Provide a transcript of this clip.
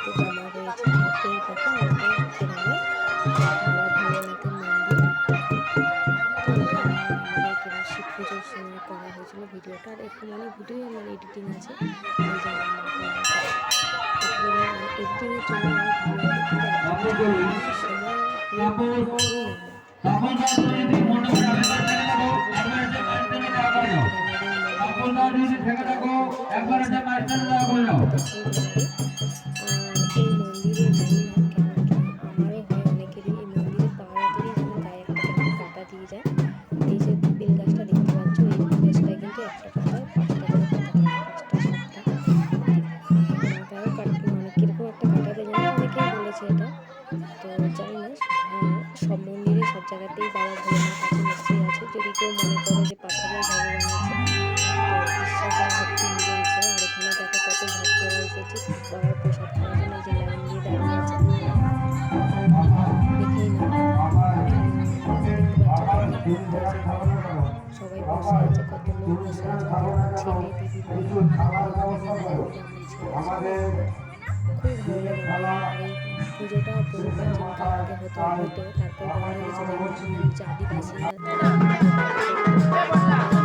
দেখতে জমা হয়েছে। এই দেখো আমাদের গ্রামে বাবা ভোলেনাথের মন্দির। তো এটা আমাদের গ্রামে শিব পুজোর সময় করা হয়েছিল ভিডিওটা। আর এরকম অনেক ভিডিও আমার এডিটিং আছে, এই যে আমার মা এডিটিংয়ের জন্য আমার ভিডিওগুলো কিন্তু একদমই সময় হয়ে এই মন্দিরে জানি না কেমন কি, আমারও হয় অনেকেরই এই মন্দিরে পাওয়াতেই যেন গায়ে একটা করে কাটা দিয়ে যায়। এই যে বেল গাছটা দেখতে পাচ্ছ, এই বেল গাছটায় কিন্তু একটা পাতায় 5টা করে কাটা থাকে, 5টা 7টা। মাথায়ও কাটা, মানে কিরকম একটা কাটা দেয় জানি, অনেকেই বলেছে এটা, তো জানি না। সব মন্দিরে সব জায়গাতেই বাবা ভোলেনাথ আছে, নিশ্চয়ই আছে। যদি কেউ মনে করো যে পাথরের ভগবান আছে, তো বিশ্বাস আর ভক্তি মিলে গেছে। আর এখানে দেখো কত ভক্তরা এসেছে বাবার প্রসাদ খাওয়ার জন্য, এই যে লাইন দিয়ে দাঁড়িয়ে আছে, দেখেই না দেখতে পাচ্ছ কত ভক্ত আছে এখানে। সবাই বসে আছে, কত লোক বসে আছে, আমার ছেলে, দিদির মেয়ে, দিদির মেয়ে বলে আমার ছেলে, সবাই মিলে। খুবই ভালো লাগে আমার। আর এই পুজোটা বহু প্রাচীনকাল আগে হতো, তারপর বন্ধ হয়ে গেছে। যেমন এখানে যে আদিবাসীরা তারা এই পুজোটাকে করতো।